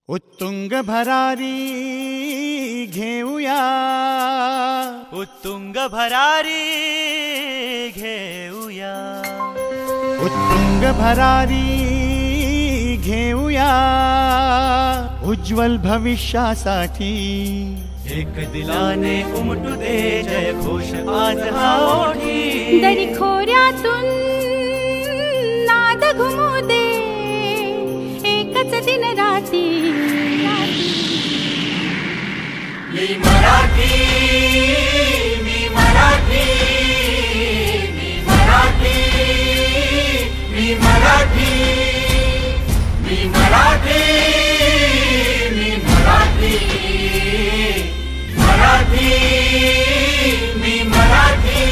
उत्तुंग भरारी घेऊया, उत्तुंग भरारी घेऊया, उत्तुंग भरारी घेऊया, उज्ज्वल भविष्यासाठी एक दिलाने उमटू दे जय घोष आज हा ओठी। दरी खोऱ्यातून नाद घुमू दे एकच दिन राती। मी मराठी, मी मराठी, मी मराठी, मी मराठी, मी मराठी, मी मराठी, मराठी, मी मराठी।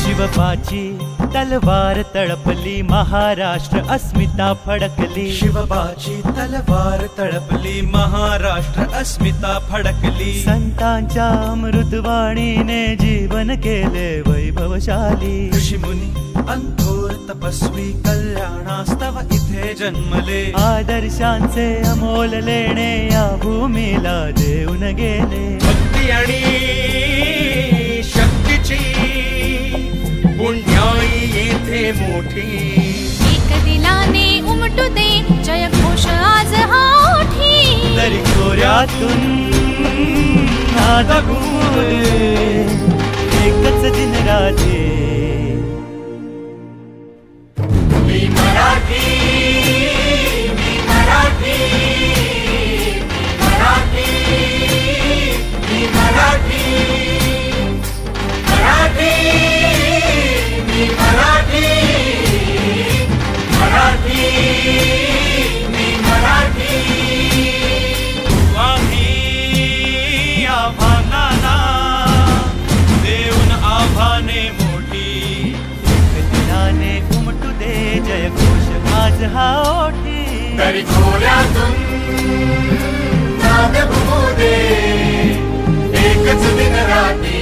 शिवबाची तलवार तळपली, महाराष्ट्र अस्मिता फडकली। शिवबाची तलवार तळपली, महाराष्ट्र अस्मिता फडकली। संतांच्या अमृतवाणीने जीवन केले वैभवशाली। ऋषीमुनी अंथोर तपस्वी कल्याणास्तव इथे जन्मले। आदर्शांचे अमोल लेणे या भूमीला देऊन गेले। भक्ती आणि शक्तीची पुण्याई येथे मोठी। एक दिलाने उमटू दे जय घोष आज हा ओठी। दरी खोऱ्यातून नाद घुमू दे एकच दिन राती। मी मराठी, मी मराठी, मी मराठी, मी मराठी, मराठी, मी मराठी, मराठी, मी मराठी। आम्ही आव्हानाला देऊन आव्हाने मोठी। एक दिलाने उमटू दे जय घोष आज हा ओठी। दरी खोऱ्यातून नाद घुमू दे एकच दिन राती।